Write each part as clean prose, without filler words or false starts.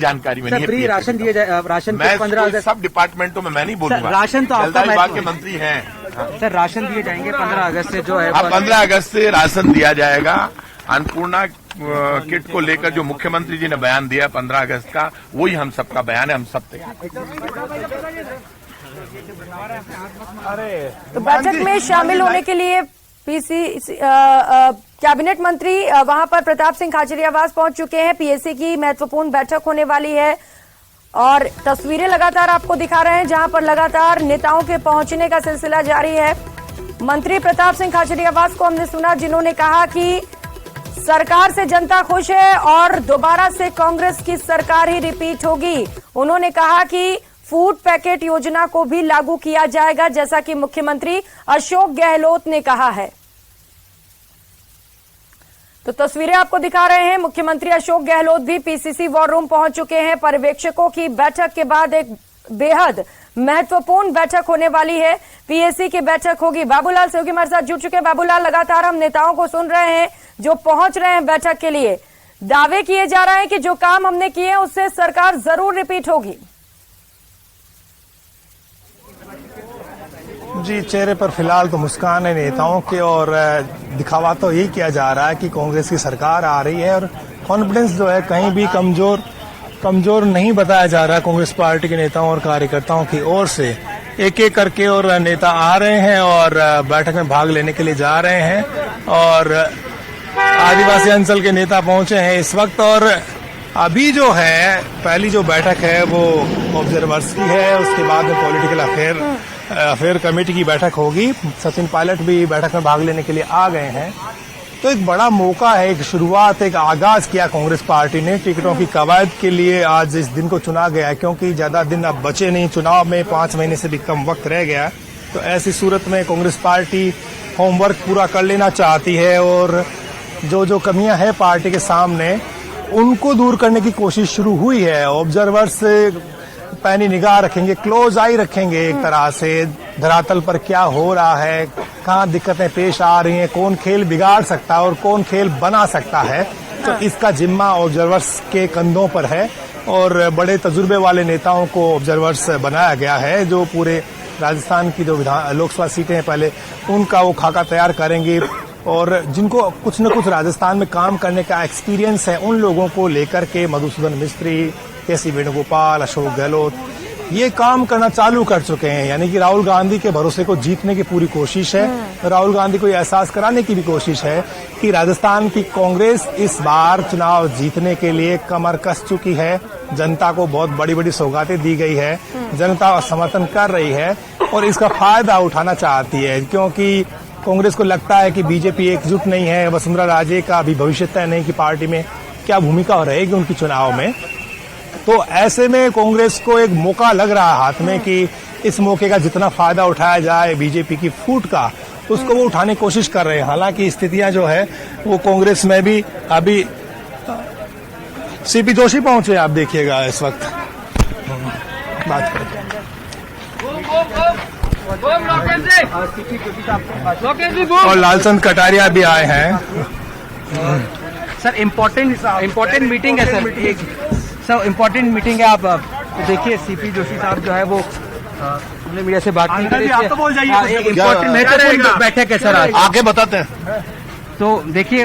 जानकारी में नहीं है। राशन दिए जाए, राशन मैं 15 अगस्त सब डिपार्टमेंट में मैं नहीं बोलूंगा। राशन तो आपका विभाग के मंत्री हैं। सर, राशन दिए जाएंगे 15 अगस्त से जो है। 15 अगस्त से राशन दिया जाएगा। अन्नपूर्णा किट को लेकर जो मुख्यमंत्री जी ने बयान दिया 15 अगस्त का, वही हम सबका बयान है। हम सब तैयार। तो बैठक में शामिल होने के लिए कैबिनेट मंत्री वहां पर प्रताप सिंह खाचरियावास पहुंच चुके हैं। पीएससी की महत्वपूर्ण बैठक होने वाली है और तस्वीरें लगातार आपको दिखा रहे हैं जहां पर लगातार नेताओं के पहुंचने का सिलसिला जारी है। मंत्री प्रताप सिंह खाचरियावास को हमने सुना, जिन्होंने कहा कि सरकार से जनता खुश है और दोबारा से कांग्रेस की सरकार ही रिपीट होगी। उन्होंने कहा कि फूड पैकेट योजना को भी लागू किया जाएगा, जैसा कि मुख्यमंत्री अशोक गहलोत ने कहा है। तो तस्वीरें आपको दिखा रहे हैं। मुख्यमंत्री अशोक गहलोत भी पीसीसी वॉर रूम पहुंच चुके हैं। पर्यवेक्षकों की बैठक के बाद एक बेहद महत्वपूर्ण बैठक होने वाली है। पीएससी की बैठक होगी। बाबूलाल सेवगी हमारे साथ जुड़ चुके हैं। बाबूलाल, लगातार हम नेताओं को सुन रहे हैं जो पहुंच रहे हैं बैठक के लिए। दावे किए जा रहे हैं कि जो काम हमने किए उससे सरकार जरूर रिपीट होगी। जी, चेहरे पर फिलहाल तो मुस्कान है नेताओं के और दिखावा तो यही किया जा रहा है कि कांग्रेस की सरकार आ रही है और कॉन्फिडेंस जो है कहीं भी कमजोर नहीं बताया जा रहा है कांग्रेस पार्टी के नेताओं और कार्यकर्ताओं की ओर से। एक एक करके और नेता आ रहे हैं और बैठक में भाग लेने के लिए जा रहे हैं और आदिवासी अंचल के नेता पहुंचे हैं इस वक्त। और अभी जो है पहली जो बैठक है वो ऑब्जर्वर्स की है, उसके बाद में पॉलिटिकल अफेयर कमेटी की बैठक होगी। सचिन पायलट भी बैठक में भाग लेने के लिए आ गए हैं। तो एक बड़ा मौका है, एक शुरुआत, एक आगाज किया कांग्रेस पार्टी ने। टिकटों की कवायद के लिए आज इस दिन को चुना गया है क्योंकि ज्यादा दिन अब बचे नहीं। चुनाव में 5 महीने से भी कम वक्त रह गया। तो ऐसी सूरत में कांग्रेस पार्टी होमवर्क पूरा कर लेना चाहती है और जो कमियां हैं पार्टी के सामने उनको दूर करने की कोशिश शुरू हुई है। ऑब्जर्वर्स पैनी निगाह रखेंगे, क्लोज आई रखेंगे एक तरह से धरातल पर क्या हो रहा है, कहाँ दिक्कतें पेश आ रही हैं, कौन खेल बिगाड़ सकता है और कौन खेल बना सकता है। तो इसका जिम्मा ऑब्जर्वर्स के कंधों पर है और बड़े तजुर्बे वाले नेताओं को ऑब्जर्वर्स बनाया गया है जो पूरे राजस्थान की जो लोकसभा सीटें हैं पहले उनका वो खाका तैयार करेंगे और जिनको कुछ न कुछ राजस्थान में काम करने का एक्सपीरियंस है उन लोगों को लेकर के मधुसूदन मिस्त्री, के.सी. वेणुगोपाल, अशोक गहलोत ये काम करना चालू कर चुके हैं। यानी कि राहुल गांधी के भरोसे को जीतने की पूरी कोशिश है। राहुल गांधी को ये एहसास कराने की भी कोशिश है कि राजस्थान की कांग्रेस इस बार चुनाव जीतने के लिए कमर कस चुकी है। जनता को बहुत बड़ी बड़ी सौगातें दी गई है, जनता समर्थन कर रही है और इसका फायदा उठाना चाहती है क्योंकि कांग्रेस को लगता है कि बीजेपी एकजुट नहीं है। वसुंधरा राजे का अभी भविष्य तय नहीं कि पार्टी में क्या भूमिका रहेगी उनकी चुनाव में। तो ऐसे में कांग्रेस को एक मौका लग रहा है हाथ में कि इस मौके का जितना फायदा उठाया जाए बीजेपी की फूट का, उसको वो उठाने की कोशिश कर रहे हैं। हालांकि स्थितियां जो है वो कांग्रेस में भी अभी सीपी जोशी पहुंचे, आप देखिएगा इस वक्त बात करें। और लालचंद कटारिया भी आए हैं। सर, इम्पोर्टेंट मीटिंग है सर, इम्पोर्टेंट मीटिंग है। आप देखिए सीपी जोशी साहब जो है वो हमने मीडिया से बात की। आप तो बोल जाइए, इम्पोर्टेंट बैठक है सर आज। आके बताते हैं। तो देखिए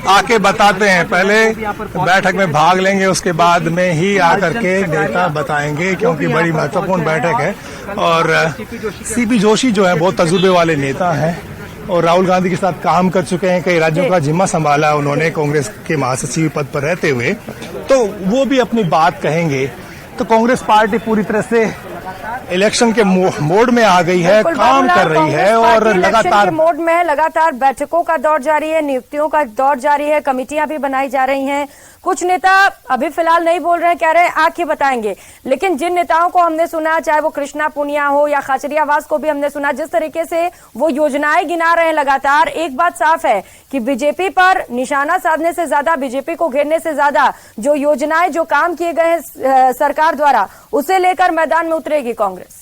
आके बताते हैं, पहले बैठक में भाग लेंगे उसके बाद में ही आकर के नेता बताएंगे क्योंकि बड़ी महत्वपूर्ण बैठक है। और सीपी जोशी जो है बहुत तजुर्बे वाले नेता हैं और राहुल गांधी के साथ काम कर चुके हैं। कई राज्यों का जिम्मा संभाला उन्होंने कांग्रेस के महासचिव पद पर रहते हुए, तो वो भी अपनी बात कहेंगे। तो कांग्रेस पार्टी पूरी तरह से इलेक्शन के मोड में आ गई है, काम कर रही है और लगातार मोड में है। लगातार बैठकों का दौर जारी है, नियुक्तियों का दौर जारी है, कमेटियां भी बनाई जा रही हैं। कुछ नेता अभी फिलहाल नहीं बोल रहे हैं, कह रहे हैं आके बताएंगे। लेकिन जिन नेताओं को हमने सुना, चाहे वो कृष्णा पुनिया हो या खाचरियावास को भी हमने सुना, जिस तरीके से वो योजनाएं गिना रहे हैं लगातार, एक बात साफ है कि बीजेपी पर निशाना साधने से ज्यादा, बीजेपी को घेरने से ज्यादा जो योजनाएं, जो काम किए गए हैं सरकार द्वारा, उसे लेकर मैदान में उतरेगी कांग्रेस।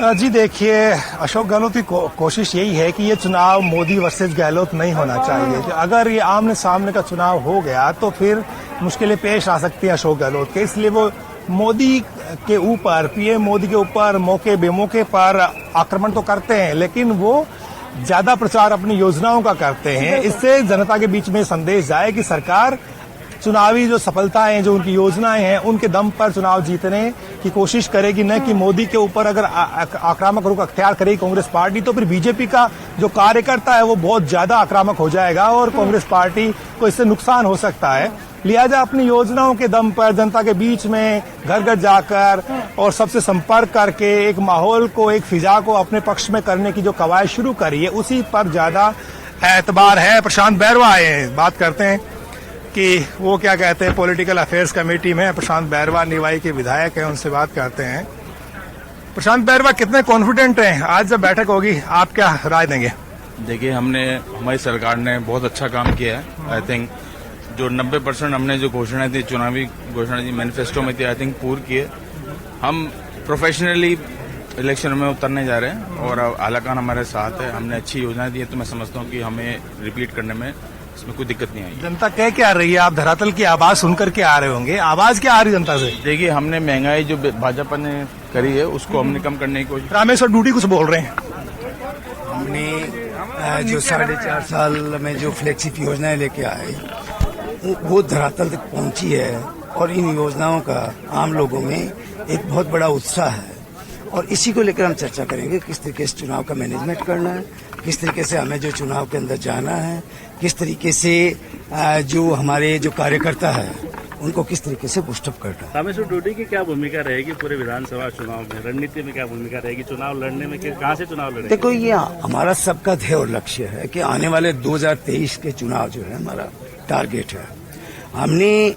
जी देखिए, अशोक गहलोत की कोशिश यही है कि ये चुनाव मोदी वर्सेस गहलोत नहीं होना चाहिए। अगर ये आमने सामने का चुनाव हो गया तो फिर मुश्किलें पेश आ सकती हैं अशोक गहलोत के, इसलिए वो मोदी के ऊपर, पीएम मोदी के ऊपर मौके बेमौके पर आक्रमण तो करते हैं, लेकिन वो ज्यादा प्रचार अपनी योजनाओं का करते हैं। इससे जनता के बीच में संदेश जाए कि सरकार चुनावी जो सफलताएं, जो उनकी योजनाएं हैं, उनके दम पर चुनाव जीतने की कोशिश करेगी, न कि मोदी के ऊपर अगर आक्रामक रुख अख्तियार करेगी कांग्रेस पार्टी तो फिर बीजेपी का जो कार्यकर्ता है वो बहुत ज्यादा आक्रामक हो जाएगा और कांग्रेस पार्टी को इससे नुकसान हो सकता है। लिहाजा अपनी योजनाओं के दम पर जनता के बीच में घर घर जाकर और सबसे संपर्क करके एक माहौल को, एक फिजा को अपने पक्ष में करने की जो कवायद शुरू करी है, उसी पर ज्यादा एतबार है। प्रशांत बैरवा आए हैं, बात करते हैं कि वो क्या कहते हैं। पॉलिटिकल अफेयर्स कमेटी में प्रशांत बैरवा निवाई के विधायक हैं, उनसे बात करते हैं। प्रशांत बैरवा, कितने कॉन्फिडेंट हैं आज जब बैठक होगी, आप क्या राय देंगे? देखिए, हमारी सरकार ने बहुत अच्छा काम किया है। आई थिंक जो 90% हमने जो घोषणाएं थी, चुनावी घोषणा थी, मैनिफेस्टो में थी, आई थिंक पूरी किए। हम प्रोफेशनली इलेक्शन में उतरने जा रहे हैं और आलाकमान हमारे साथ है। हमने अच्छी योजनाएं दी है, तो मैं समझता हूँ कि हमें रिपीट करने में इसमें कोई दिक्कत नहीं आई। जनता कह क्या रही है? आप धरातल की आवाज सुनकर के आ रहे होंगे, आवाज क्या आ रही जनता से? देखिए, हमने महंगाई जो भाजपा ने करी है उसको हमने कम करने की कोशिश। रामेश्वर डूडी कुछ बोल रहे हैं। हमने जो 4.5 साल में जो फ्लैगशिप योजनाएं लेके आए वो धरातल तक पहुंची है और इन योजनाओं का आम लोगों में एक बहुत बड़ा उत्साह है और इसी को लेकर हम चर्चा करेंगे किस तरीके से चुनाव का मैनेजमेंट करना है, किस तरीके से हमें जो चुनाव के अंदर जाना है, किस तरीके से जो हमारे जो कार्यकर्ता है उनको किस तरीके से बुस्टअप करना है। रामेश्वर डूडी की क्या भूमिका रहेगी पूरे विधानसभा चुनाव में, रणनीति में क्या भूमिका रहेगी, चुनाव लड़ने में कहाँ से चुनाव लड़ेंगे? देखो, ये हमारा सबका ध्येय और लक्ष्य है कि आने वाले 2023 के चुनाव जो है हमारा टारगेट है। हमने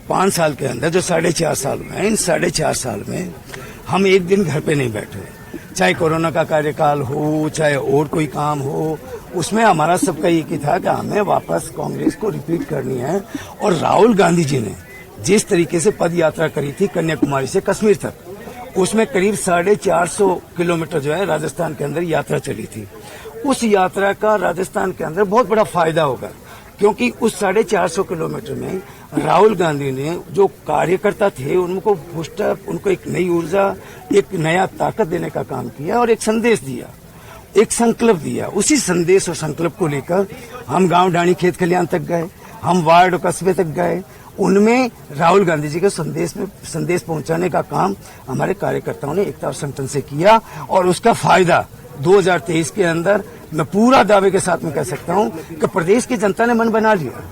5 साल के अंदर जो 4.5 साल में, इन 4.5 साल में हम एक दिन घर पे नहीं बैठे, चाहे कोरोना का कार्यकाल हो, चाहे और कोई काम हो, उसमें हमारा सबका एक ही था कि हमें वापस कांग्रेस को रिपीट करनी है। और राहुल गांधी जी ने जिस तरीके से पद यात्रा करी थी कन्याकुमारी से कश्मीर तक, उसमें करीब 450 किलोमीटर जो है राजस्थान के अंदर यात्रा चली थी। उस यात्रा का राजस्थान के अंदर बहुत बड़ा फायदा होगा, क्योंकि उस 450 किलोमीटर में राहुल गांधी ने जो कार्यकर्ता थे उनको बूस्टअप, उनको एक नई ऊर्जा, एक नया ताकत देने का काम किया और एक संदेश दिया, एक संकल्प दिया। उसी संदेश और संकल्प को लेकर हम गांव ढाणी खेत खलियान तक गए, हम वार्ड और कस्बे तक गए, उनमें राहुल गांधी जी के संदेश पहुंचाने का काम हमारे कार्यकर्ताओं ने एकता और संगठन से किया और उसका फायदा 2023 के अंदर मैं पूरा दावे के साथ में कह सकता हूं कि प्रदेश की जनता ने मन बना लिया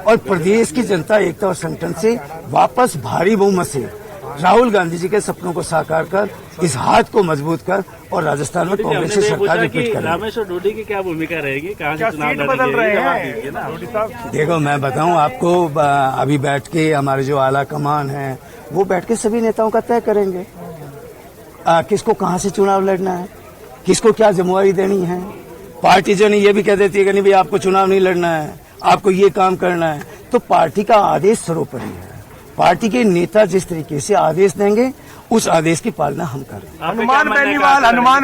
और प्रदेश की जनता एकता और संगठन से वापस भारी बहुमत से राहुल गांधी जी के सपनों को साकार कर, इस हाथ को मजबूत कर और राजस्थान में कांग्रेस की सरकार रिपीट करें। रामेश्वर डूडी की क्या भूमिका रहेगी, कहाँ से चुनाव लड़ेंगे? देखो, मैं बताऊं आपको, अभी बैठ के हमारे जो आला कमान है वो बैठ के सभी नेताओं का तय करेंगे किसको कहाँ से चुनाव लड़ना है, किसको क्या जिम्मेवारी देनी है। पार्टी जो नहीं ये भी कह देती है कि नहीं भाई आपको चुनाव नहीं लड़ना है, आपको ये काम करना है, तो पार्टी का आदेश सर्वोपरि है। पार्टी के नेता जिस तरीके से आदेश देंगे उस आदेश की पालना हम करें। हनुमान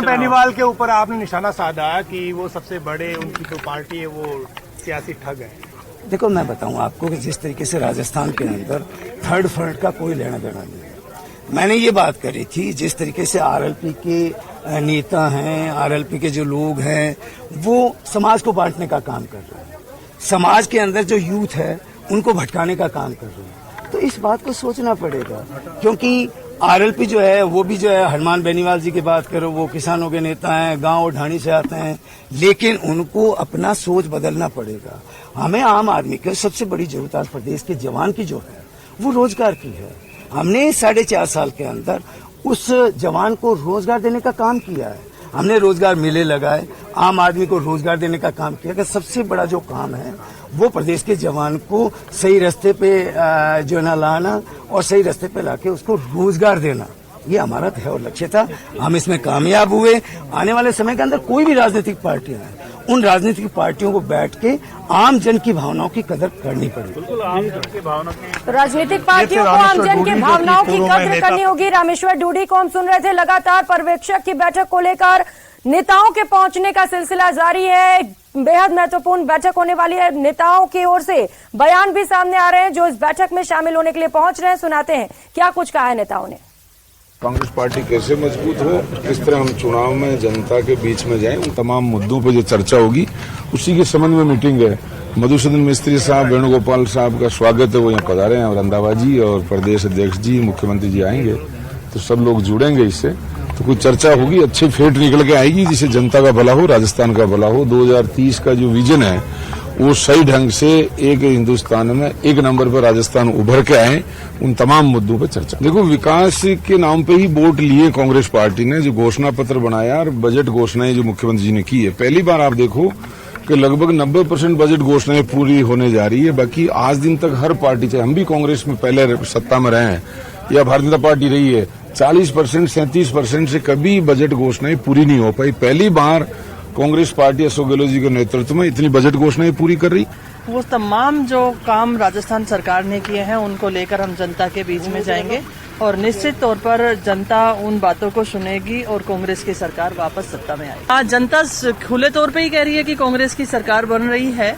बेनीवाल के ऊपर आपने निशाना साधा कि वो सबसे बड़े, उनकी जो पार्टी है वो सियासी ठग है। देखो, मैं बताऊं आपको कि जिस तरीके से राजस्थान के अंदर थर्ड फ्रंट का कोई लेना देना नहीं है। मैंने ये बात करी थी, जिस तरीके से आरएलपी के नेता हैं, आरएलपी के जो लोग हैं वो समाज को बांटने का काम कर रहे हैं, समाज के अंदर जो यूथ है उनको भटकाने का काम कर रहे हैं। तो इस बात को सोचना पड़ेगा, क्योंकि आरएलपी जो है वो भी जो है, हनुमान बेनीवाल जी की बात करो, वो किसानों के नेता हैं, गांव और ढाणी से आते हैं, लेकिन उनको अपना सोच बदलना पड़ेगा। हमें आम आदमी की सबसे बड़ी जरूरत आज प्रदेश के जवान की जो है वो रोजगार की है। हमने 4.5 साल के अंदर उस जवान को रोजगार देने का काम किया है। हमने रोजगार मेले लगाए, आम आदमी को रोजगार देने का काम किया कि सबसे बड़ा जो काम है वो प्रदेश के जवान को सही रास्ते पे जो ना लाना और सही रास्ते पे लाके उसको रोजगार देना, ये हमारा ध्येय और लक्ष्य था। हम इसमें कामयाब हुए। आने वाले समय के अंदर कोई भी राजनीतिक पार्टियां हैं, उन राजनीतिक पार्टियों को बैठ के आम जन की भावनाओं की कदर करनी पड़ेगी। बिल्कुल आम जन की भावना की तो राजनीतिक पार्टियों को आम जन की भावनाओं की कद्र करनी होगी। रामेश्वर डूडी को हम सुन रहे थे। लगातार पर्यवेक्षक की बैठक को लेकर नेताओं के पहुंचने का सिलसिला जारी है। बेहद महत्वपूर्ण बैठक होने वाली है। नेताओं की ओर से बयान भी सामने आ रहे हैं जो इस बैठक में शामिल होने के लिए पहुंच रहे हैं। सुनाते हैं क्या कुछ कहा है नेताओं ने। कांग्रेस पार्टी कैसे मजबूत हो, किस तरह हम चुनाव में जनता के बीच में जाएं, उन तमाम मुद्दों पर जो चर्चा होगी उसी के संबंध में मीटिंग है। मधुसूदन मिस्त्री साहब, वेणुगोपाल साहब का स्वागत है, वो यहाँ पधारे हैं। और रंधावा जी और प्रदेश अध्यक्ष जी, मुख्यमंत्री जी आएंगे तो सब लोग जुड़ेंगे इससे, तो कुछ चर्चा होगी, अच्छी फेट निकल के आएगी जिससे जनता का भला हो, राजस्थान का भला हो। 2030 का जो विजन है वो सही ढंग से एक हिंदुस्तान में एक नंबर पर राजस्थान उभर के आए, उन तमाम मुद्दों पर चर्चा। देखो, विकास के नाम पे ही वोट लिए कांग्रेस पार्टी ने, जो घोषणा पत्र बनाया और बजट घोषणाएं जो मुख्यमंत्री जी ने की है, पहली बार आप देखो कि लगभग 90% बजट घोषणाएं पूरी होने जा रही है। बाकी आज दिन तक हर पार्टी, चाहे हम भी कांग्रेस में पहले सत्ता में रहे हैं या भारतीय जनता पार्टी रही है, 40% 37% से कभी बजट घोषणाएं पूरी नहीं हो पाई। पहली बार कांग्रेस पार्टी अशोक गहलोत जी के नेतृत्व में इतनी बजट घोषणाएं पूरी कर रही। वो तमाम जो काम राजस्थान सरकार ने किए हैं उनको लेकर हम जनता के बीच में जाएंगे और निश्चित तौर पर जनता उन बातों को सुनेगी और कांग्रेस की सरकार वापस सत्ता में आएगी। आज जनता खुले तौर पे ही कह रही है कि कांग्रेस की सरकार बन रही है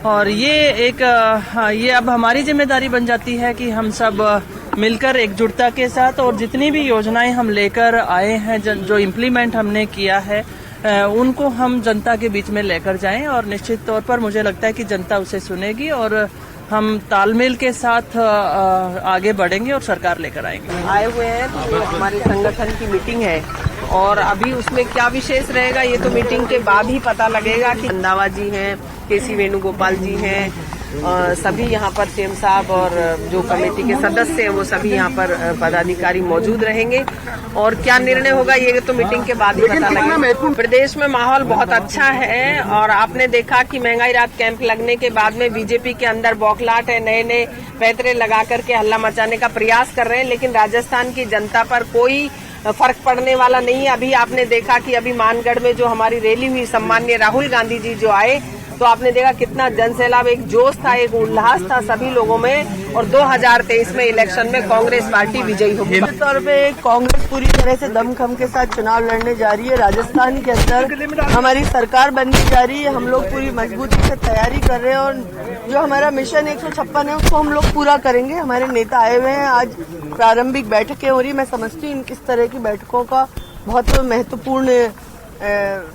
और ये अब हमारी जिम्मेदारी बन जाती है कि हम सब मिलकर एकजुटता के साथ और जितनी भी योजनाएं हम लेकर आए हैं, जो इम्प्लीमेंट हमने किया है, उनको हम जनता के बीच में लेकर जाएं और निश्चित तौर पर मुझे लगता है कि जनता उसे सुनेगी और हम तालमेल के साथ आगे बढ़ेंगे और सरकार लेकर आएंगे। आए हुए हैं तो हमारे संगठन की मीटिंग है और अभी उसमें क्या विशेष रहेगा ये तो मीटिंग के बाद ही पता लगेगा। कि रंधावा जी हैं, केसी वेणुगोपाल जी हैं, सभी यहाँ पर सीएम साहब और जो कमेटी के सदस्य हैं वो सभी यहाँ पर पदाधिकारी मौजूद रहेंगे और क्या निर्णय होगा ये तो मीटिंग के बाद ही पता लगेगा। प्रदेश में माहौल बहुत अच्छा है और आपने देखा कि महंगाई राहत कैंप लगने के बाद में बीजेपी के अंदर बौखलाहट है, नए नए पैतरे लगा करके हल्ला मचाने का प्रयास कर रहे हैं, लेकिन राजस्थान की जनता पर कोई फर्क पड़ने वाला नहीं है। अभी आपने देखा कि अभी मानगढ़ में जो हमारी रैली हुई, सम्माननीय राहुल गांधी जी जो आए, तो आपने देखा कितना जनसैलाब, एक जोश था, एक उल्लास था सभी लोगों में और 2023 में इलेक्शन में कांग्रेस पार्टी विजयी होगी। निश्चित तौर पे कांग्रेस पूरी तरह से दमखम के साथ चुनाव लड़ने जा रही है। राजस्थान के अंदर हमारी सरकार बनने जा रही है। हम लोग पूरी मजबूती से तैयारी कर रहे हैं और जो हमारा मिशन 156 है उसको हम लोग पूरा करेंगे। हमारे नेता आए हुए हैं, आज प्रारंभिक बैठकें हो रही। मैं समझती हूँ इस तरह की बैठकों का बहुत महत्वपूर्ण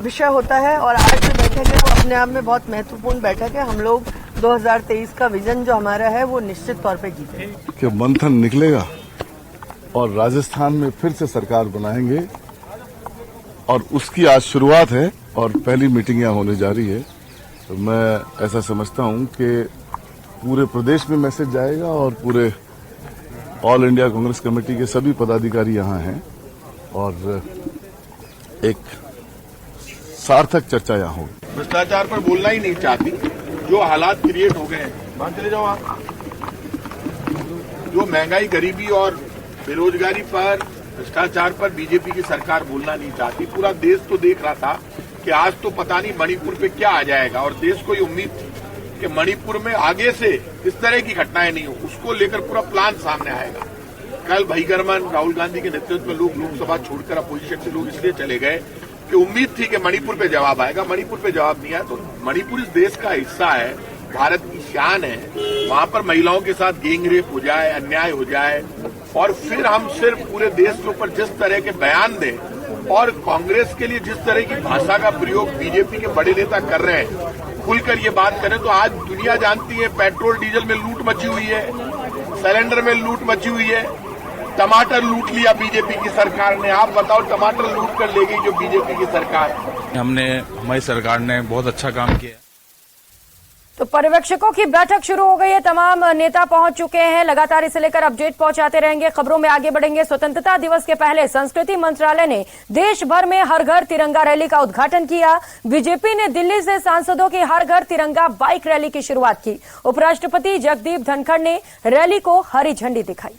विषय होता है और आज जो बैठक है वो अपने आप में बहुत महत्वपूर्ण बैठक है। हम लोग 2023 का विजन जो हमारा है वो निश्चित तौर पे जीतेंगे। कि मंथन निकलेगा और राजस्थान में फिर से सरकार बनाएंगे और उसकी आज शुरुआत है और पहली मीटिंग यहाँ होने जा रही है। तो मैं ऐसा समझता हूँ कि पूरे प्रदेश में मैसेज जाएगा और पूरे ऑल इंडिया कांग्रेस कमेटी के सभी पदाधिकारी यहाँ हैं और एक सार्थक चर्चा यहाँ होगी। भ्रष्टाचार पर बोलना ही नहीं चाहती, जो हालात क्रिएट हो गए हैं, मान चले जाओ आप, जो महंगाई, गरीबी और बेरोजगारी पर, भ्रष्टाचार पर बीजेपी की सरकार बोलना नहीं चाहती। पूरा देश तो देख रहा था कि आज तो पता नहीं मणिपुर पे क्या आ जाएगा और देश को ये उम्मीद थी कि मणिपुर में आगे से इस तरह की घटनाएं नहीं हो, उसको लेकर पूरा प्लान सामने आएगा। कल भईगरमन, राहुल गांधी के नेतृत्व में लोग लोकसभा छोड़कर अपोजिशन से लोग इसलिए चले गए कि उम्मीद थी कि मणिपुर पे जवाब आएगा। मणिपुर पे जवाब नहीं आया। तो मणिपुर इस देश का हिस्सा है, भारत की शान है। वहां पर महिलाओं के साथ गैंग रेप हो जाए, अन्याय हो जाए और फिर हम सिर्फ पूरे देश के ऊपर जिस तरह के बयान दें और कांग्रेस के लिए जिस तरह की भाषा का प्रयोग बीजेपी के बड़े नेता कर रहे हैं, खुलकर ये बात करें तो आज दुनिया जानती है पेट्रोल डीजल में लूट मची हुई है, सिलेंडर में लूट मची हुई है, टमाटर लूट लिया बीजेपी की सरकार ने। आप बताओ, टमाटर लूट कर ले गई जो बीजेपी की सरकार। हमारी सरकार ने बहुत अच्छा काम किया। तो पर्यवेक्षकों की बैठक शुरू हो गई है, तमाम नेता पहुंच चुके हैं। लगातार इसे लेकर अपडेट पहुंचाते रहेंगे, खबरों में आगे बढ़ेंगे। स्वतंत्रता दिवस के पहले संस्कृति मंत्रालय ने देश भर में हर घर तिरंगा रैली का उद्घाटन किया। बीजेपी ने दिल्ली से सांसदों की हर घर तिरंगा बाइक रैली की शुरुआत की। उपराष्ट्रपति जगदीप धनखड़ ने रैली को हरी झंडी दिखाई।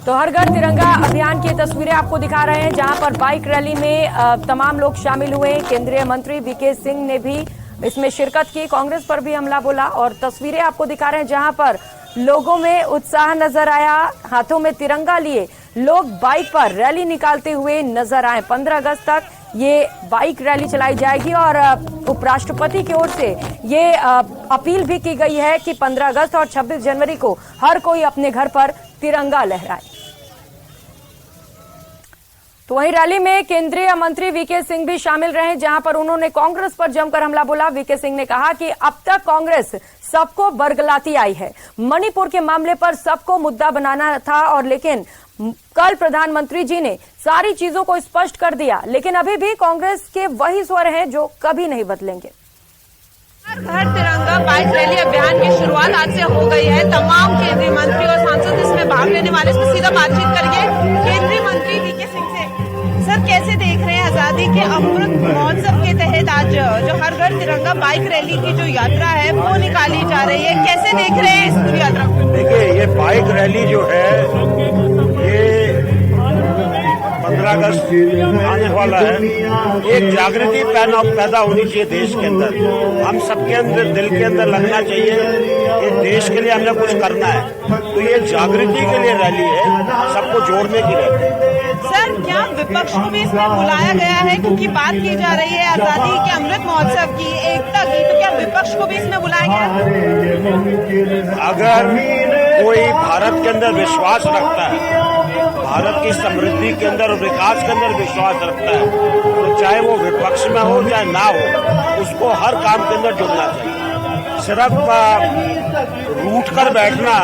तो हर घर तिरंगा अभियान की तस्वीरें आपको दिखा रहे हैं, जहां पर बाइक रैली में तमाम लोग शामिल हुए। केंद्रीय मंत्री वीके सिंह ने भी इसमें शिरकत की, कांग्रेस पर भी हमला बोला और तस्वीरें आपको दिखा रहे हैं जहां पर लोगों में उत्साह नजर आया। हाथों में तिरंगा लिए लोग बाइक पर रैली निकालते हुए नजर आए। 15 अगस्त तक ये बाइक रैली चलाई जाएगी और उपराष्ट्रपति की ओर से ये अपील भी की गई है कि 15 अगस्त और 26 जनवरी को हर कोई अपने घर पर तिरंगा लहराए। तो वहीं रैली में केंद्रीय मंत्री वीके सिंह भी शामिल रहे, जहां पर उन्होंने कांग्रेस पर जमकर हमला बोला। वीके सिंह ने कहा कि अब तक कांग्रेस सबको बरगलाती आई है, मणिपुर के मामले पर सबको मुद्दा बनाना था और लेकिन कल प्रधानमंत्री जी ने सारी चीजों को स्पष्ट कर दिया, लेकिन अभी भी कांग्रेस के वही स्वर हैं जो कभी नहीं बदलेंगे। हर तिरंगा बाइक रैली अभियान की शुरुआत आज से हो गई है। तमाम केंद्रीय मंत्री और सांसद इसमें भाग लेने वाले। इसमें सीधा बातचीत करेंगे केंद्रीय मंत्री वीके सिंह से। सर, कैसे देख रहे हैं आजादी के अमृत महोत्सव के तहत आज जो हर घर तिरंगा बाइक रैली की जो यात्रा है वो निकाली जा रही है, कैसे देख रहे हैं इस पूरी यात्रा को? देखिए, ये बाइक रैली जो है ये 15 अगस्त आने वाला है। एक जागृति पैदा होनी चाहिए देश के अंदर। हम सबके अंदर दिल के अंदर लगना चाहिए कि देश के लिए हमने कुछ करना है। तो ये जागृति के लिए रैली है, सबको जोड़ने की रैली है। सर, क्या विपक्ष को भी इसमें बुलाया गया है? क्योंकि बात की जा रही है आजादी के अमृत महोत्सव की, एकता की, तो क्या विपक्ष को भी इसमें बुलाया गया? अगर कोई भारत के अंदर विश्वास रखता है, भारत की समृद्धि के अंदर और विकास के अंदर विश्वास रखता है, तो चाहे वो विपक्ष में हो चाहे ना हो, उसको हर काम के अंदर जुड़ना चाहिए। सिर्फ रूठ कर बैठना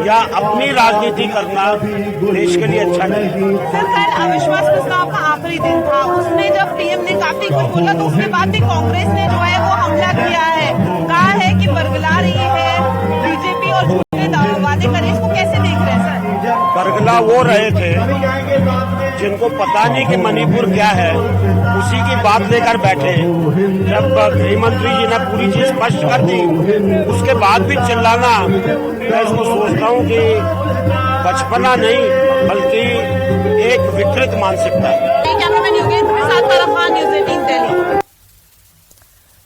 या अपनी राजनीति करना देश के लिए अच्छा नहीं। सर, कल अविश्वास प्रस्ताव का आखिरी दिन था, उसमें जब पीएम ने काफी कुछ बोला तो उसके बाद भी कांग्रेस ने जो है वो हमला किया है, कहा है कि बरगला रही है बीजेपी और झूठे वादे कर रही है। इसको कैसे देख रहे हैं सर? बरगला वो रहे थे जिनको पता नहीं कि मणिपुर क्या है, उसी की बात लेकर बैठे। जब गृह मंत्री जी ने पूरी चीज स्पष्ट कर दी, उसके बाद भी चिल्लाना, मैं इसको सोचता हूँ कि बचपना नहीं बल्कि एक विकृत मानसिकता है। कैमरामैन योगेंद्र के साथ तारा खान, न्यूज़ 18 दिल्ली।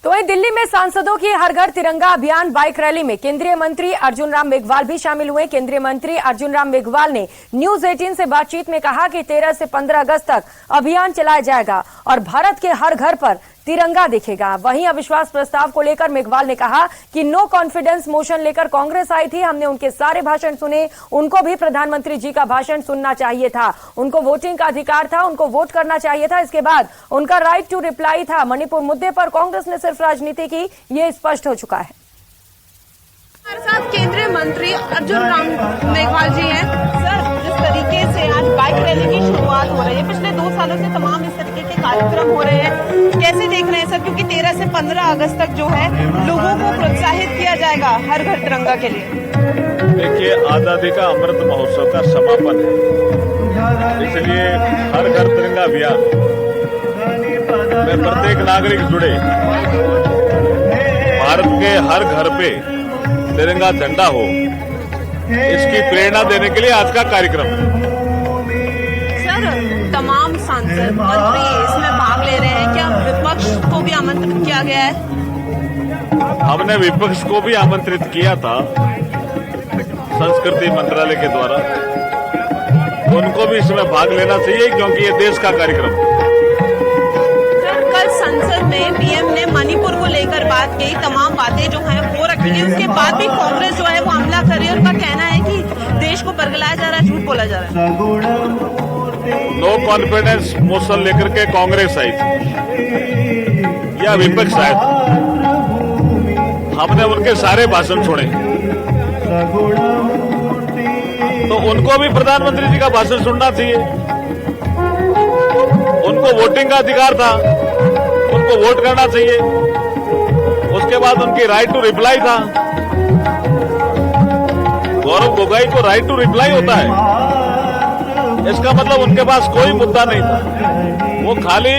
तो वहीं दिल्ली में सांसदों की हर घर तिरंगा अभियान बाइक रैली में केंद्रीय मंत्री अर्जुन राम मेघवाल भी शामिल हुए। केंद्रीय मंत्री अर्जुन राम मेघवाल ने न्यूज़ 18 से बातचीत में कहा कि 13 से 15 अगस्त तक अभियान चलाया जाएगा और भारत के हर घर पर तिरंगा दिखेगा। वहीं अविश्वास प्रस्ताव को लेकर मेघवाल ने कहा कि नो कॉन्फिडेंस मोशन लेकर कांग्रेस आई थी, हमने उनके सारे भाषण सुने, उनको भी प्रधानमंत्री जी का भाषण सुनना चाहिए था, उनको वोटिंग का अधिकार था, उनको वोट करना चाहिए था, इसके बाद उनका राइट टू रिप्लाई था। मणिपुर मुद्दे पर कांग्रेस ने सिर्फ राजनीति की, ये स्पष्ट हो चुका है। हमारे साथ केंद्रीय मंत्री अर्जुन राम मेघवाल जी हैं। सर, जिस तरीके से आज बाइक रैली की शुरुआत हो रही है, पिछले 2 सालों से तमाम इस तरीके के कार्यक्रम हो रहे हैं, कैसे देख रहे हैं सर? क्योंकि 13 से 15 अगस्त तक जो है लोगों को प्रोत्साहित किया जाएगा हर घर तिरंगा के लिए। देखिए, आजादी का अमृत महोत्सव का समापन है, इसलिए हर घर तिरंगा अभियान में प्रत्येक नागरिक जुड़े, भारत के हर घर पे तिरंगा झंडा हो, इसकी प्रेरणा देने के लिए आज का कार्यक्रम है। सर, तमाम सांसद मंत्री इसमें भाग ले रहे हैं, क्या विपक्ष को भी आमंत्रित किया गया है? हमने विपक्ष को भी आमंत्रित किया था संस्कृति मंत्रालय के द्वारा, उनको भी इसमें भाग लेना चाहिए क्योंकि ये देश का कार्यक्रम है। कल संसद में पीएम ने मणिपुर को लेकर बात की, तमाम बातें जो हैं वो रखी गई, उसके बाद भी कांग्रेस जो है वो हमला कर रही है। उनका कहना है कि देश को बरगलाया जा रहा है, झूठ बोला जा रहा है। नो कॉन्फिडेंस मोशन लेकर के कांग्रेस आई थी या विपक्ष आया था, हमने उनके सारे भाषण सुने, तो उनको भी प्रधानमंत्री जी का भाषण सुनना चाहिए। उनको वोटिंग का अधिकार था, उनको वोट करना चाहिए, उसके बाद उनकी राइट टू रिप्लाई था। गौरव गोगोई को राइट टू रिप्लाई होता है, इसका मतलब उनके पास कोई मुद्दा नहीं था, वो खाली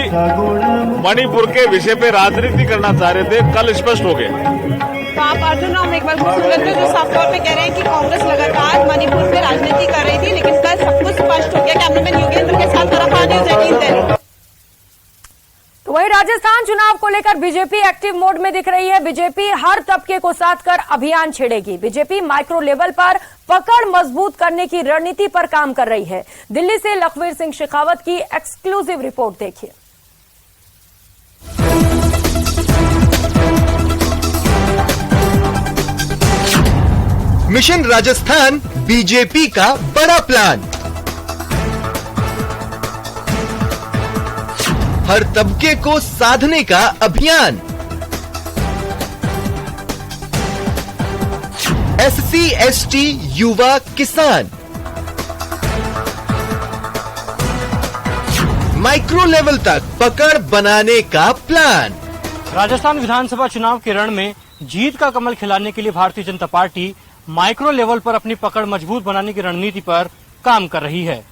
मणिपुर के विषय पे राजनीति करना चाह रहे थे। कल स्पष्ट हो गया। तो आप अर्जुन राम मेघवाल को सुन लेते हो जो साफ तौर पे कह रहे हैं कि कांग्रेस लगातार मणिपुर में राजनीति कर रही थी, लेकिन कल सब कुछ स्पष्ट हो गया। कैमरामैन योगेंद्र के साथ तरफ आने जकीन दिल्ली। तो वही राजस्थान चुनाव को लेकर बीजेपी एक्टिव मोड में दिख रही है। बीजेपी हर तबके को साथ कर अभियान छेड़ेगी। बीजेपी माइक्रो लेवल पर पकड़ मजबूत करने की रणनीति पर काम कर रही है। दिल्ली से लखवीर सिंह शेखावत की एक्सक्लूसिव रिपोर्ट देखिए। मिशन राजस्थान, बीजेपी का बड़ा प्लान। हर तबके को साधने का अभियान। SC, ST, युवा, किसान। माइक्रो लेवल तक पकड़ बनाने का प्लान। राजस्थान विधानसभा चुनाव के रण में जीत का कमल खिलाने के लिए Bharatiya Janata party micro level पर अपनी पकड़ मजबूत बनाने की रणनीति पर काम कर रही है।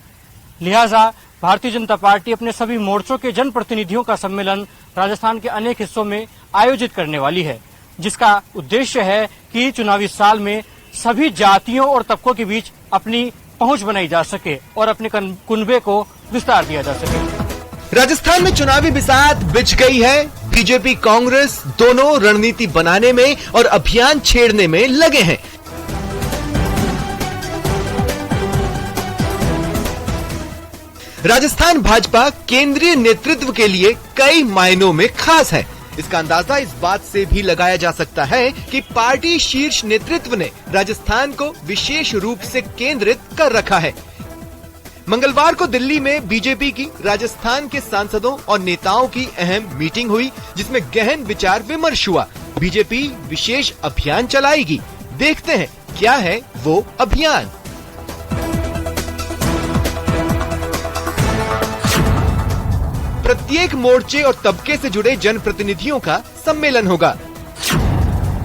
लिहाजा भारतीय जनता पार्टी अपने सभी मोर्चों के जनप्रतिनिधियों का सम्मेलन राजस्थान के अनेक हिस्सों में आयोजित करने वाली है, जिसका उद्देश्य है कि चुनावी साल में सभी जातियों और तबकों के बीच अपनी पहुंच बनाई जा सके और अपने कुनबे को विस्तार दिया जा सके। राजस्थान में चुनावी बिसात बिछ गई है। बीजेपी कांग्रेस दोनों रणनीति बनाने में और अभियान छेड़ने में लगे हैं। राजस्थान भाजपा केंद्रीय नेतृत्व के लिए कई मायनों में खास है। इसका अंदाजा इस बात से भी लगाया जा सकता है कि पार्टी शीर्ष नेतृत्व ने राजस्थान को विशेष रूप से केंद्रित कर रखा है। मंगलवार को दिल्ली में बीजेपी की राजस्थान के सांसदों और नेताओं की अहम मीटिंग हुई, जिसमें गहन विचार विमर्श हुआ। बीजेपी विशेष अभियान चलाएगी। देखते हैं क्या है वो अभियान। प्रत्येक मोर्चे और तबके से जुड़े जनप्रतिनिधियों का सम्मेलन होगा।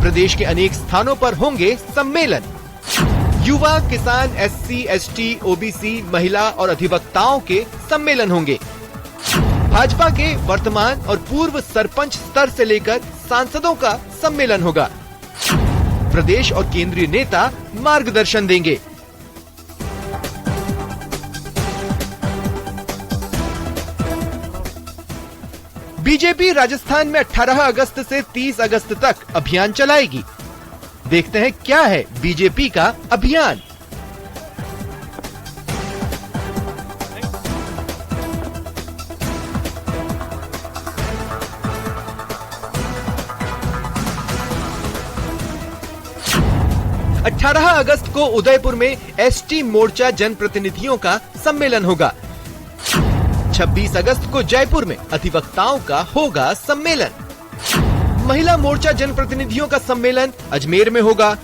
प्रदेश के अनेक स्थानों पर होंगे सम्मेलन। युवा, किसान, SC, ST, OBC, महिला और अधिवक्ताओं के सम्मेलन होंगे। भाजपा के वर्तमान और पूर्व सरपंच स्तर से लेकर सांसदों का सम्मेलन होगा। प्रदेश और केंद्रीय नेता मार्गदर्शन देंगे। बीजेपी राजस्थान में 18 अगस्त से 30 अगस्त तक अभियान चलाएगी। देखते हैं क्या है बीजेपी का अभियान। अठारह अगस्त को उदयपुर में ST मोर्चा जनप्रतिनिधियों का सम्मेलन होगा। 26 अगस्त को जयपुर में अधिवक्ताओं का होगा सम्मेलन। महिला मोर्चा जनप्रतिनिधियों का सम्मेलन अजमेर में होगा।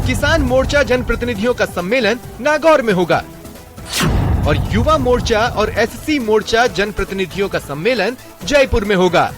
किसान मोर्चा जनप्रतिनिधियों का सम्मेलन नागौर में होगा और युवा मोर्चा और SC मोर्चा जनप्रतिनिधियों का सम्मेलन जयपुर में होगा।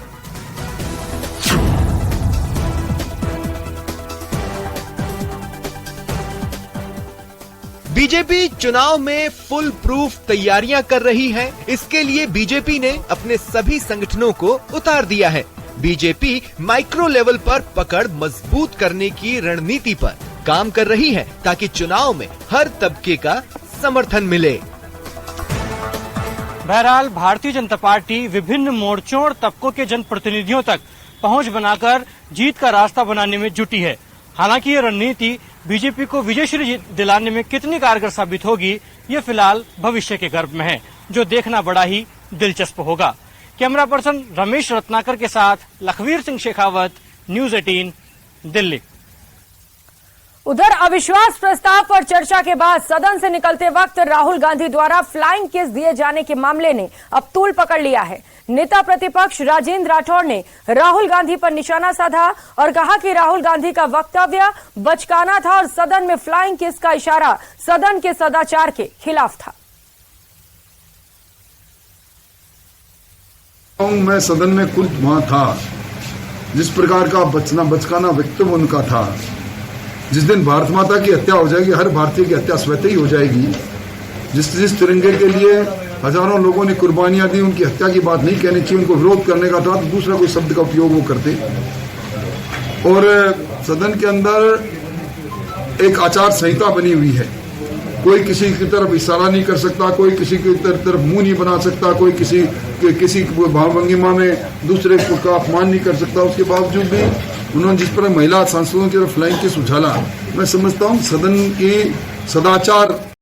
बीजेपी चुनाव में फुल प्रूफ तैयारियां कर रही है। इसके लिए बीजेपी ने अपने सभी संगठनों को उतार दिया है। बीजेपी माइक्रो लेवल पर पकड़ मजबूत करने की रणनीति पर काम कर रही है ताकि चुनाव में हर तबके का समर्थन मिले। बहरहाल भारतीय जनता पार्टी विभिन्न मोर्चों और तबकों के जनप्रतिनिधियों तक पहुंच बनाकर जीत का रास्ता बनाने में जुटी है। हालांकि ये रणनीति बीजेपी को विजयश्री दिलाने में कितनी कारगर साबित होगी, ये फिलहाल भविष्य के गर्भ में है, जो देखना बड़ा ही दिलचस्प होगा। कैमरा पर्सन रमेश रत्नाकर के साथ लखवीर सिंह शेखावत, न्यूज 18 दिल्ली। उधर अविश्वास प्रस्ताव पर चर्चा के बाद सदन से निकलते वक्त राहुल गांधी द्वारा फ्लाइंग किस दिए जाने के मामले ने अब तूल पकड़ लिया है। नेता प्रतिपक्ष राजेंद्र राठौड़ ने राहुल गांधी पर निशाना साधा और कहा कि राहुल गांधी का वक्तव्य बचकाना था और सदन में फ्लाइंग किस का इशारा सदन के सदाचार के खिलाफ था। मैं सदन में खुद वहां था, जिस प्रकार का बचकाना वक्तव्य उनका था। जिस दिन भारत माता की हत्या हो जाएगी, हर भारतीय की हत्या स्वतः ही हो जाएगी। जिस तिरंगे के लिए हजारों लोगों ने कुर्बानियां दी, उनकी हत्या की बात नहीं कहनी चाहिए, उनको विरोध करने का था तो दूसरा कोई शब्द का उपयोग वो करते। और सदन के अंदर एक आचार संहिता बनी हुई है। कोई किसी की तरफ इशारा नहीं कर सकता, कोई किसी की तरफ मुंह नहीं बना सकता, कोई किसी भावभंगिमा में दूसरे का अपमान नहीं कर सकता। उसके बावजूद भी उन्होंने जिस पर महिला सांसदों की तरफ फ्लाइंग किस उछाला, मैं समझता हूं सदन की सदाचार